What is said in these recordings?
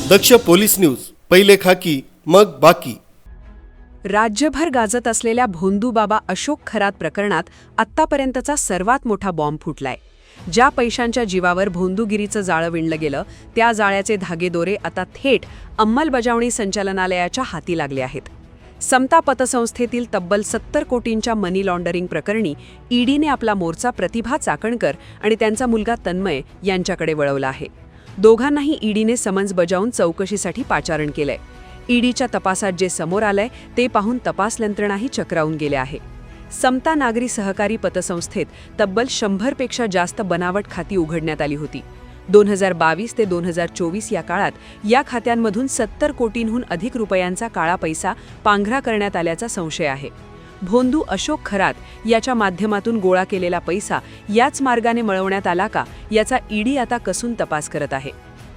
दक्ष police news, पहिले खाकी मग बाकी। राज्यभर गाजत असलेल्या भोंदूबाबा अशोक खरात प्रकरणात आत्तापर्यंतचा सर्वात मोठा बॉम्ब फुटलाय। ज्या पैशांच्या जीवावर भोंदूगिरीचं जाळं विणलं गेलं, त्या जाळ्याचे धागेदोरे आता थेट अंमलबजावणी संचालनालयाच्या हाती लागले आहेत। समता पतसंस्थेतील तब्बल 70 कोटींच्या मनी लॉन्डरिंग प्रकरणी ईडीने आपला मोर्चा प्रतिभा चाकणकर आणि त्यांचा मुलगा तन्मय यांच्याकडे वळवला आहे। दोघांनाही ईडीने समन्स बजावून चौकशीसाठी पाचारण केलंय। ईडीच्या तपासात जे समोर आलंय ते पाहून तपास यंत्रणाही चक्रावून गेले आहे। समता नागरी सहकारी पतसंस्थेत तब्बल 100 पेक्षा जास्त बनावट खाती उघडण्यात आली होती। 2022 ते 2024 या काळात या खात्यांमधून 70 कोटींहून अधिक रुपयांचा काळा पैसा पांघरा करण्यात आल्याचा संशय आहे। भोंदू अशोक खरात याच्या माध्यमातून गोळा केलेला पैसा याच मार्गाने मिळवण्यात आला का, याचा ईडी आता कसून तपास करत आहे।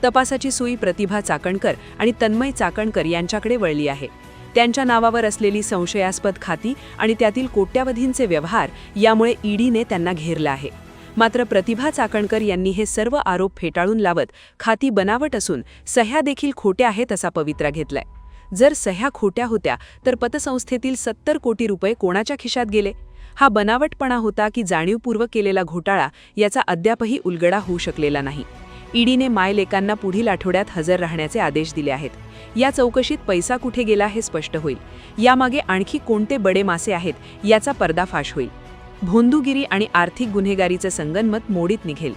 तपासाची सुई प्रतिभा चाकणकर आणि तन्मय चाकणकर यांच्याकडे वळली आहे। त्यांच्या नावावर असलेली संशयास्पद खाती आणि त्यातील कोट्यावधींचे व्यवहार यामुळे ईडीने त्यांना घेरलं आहे। मात्र प्रतिभा चाकणकर यांनी हे सर्व आरोप फेटाळून लावत खाती बनावट असून सह्या देखील खोट्या आहेत असा पवित्रा घेतलाय। जर सह्या खोट्या होत्या तर पतसंस्थेतील 70 कोटी रुपये कोणाच्या खिशात गेले? हा बनावटपणा होता की जाणीवपूर्वक केलेला घोटाळा, याचा अद्यापही उलगडा होऊ शकलेला नाही। ईडीने मायलेकांना पुढील आठवड्यात हजर राहण्याचे आदेश दिले आहेत। या चौकशीत पैसा कुठे गेला हे स्पष्ट होईल। यामागे आणखी कोणते बडे मासे आहेत याचा पर्दाफाश होईल। भोंदूगिरी आणि आर्थिक गुन्हेगारीचे संगनमत मोडीत निघेल।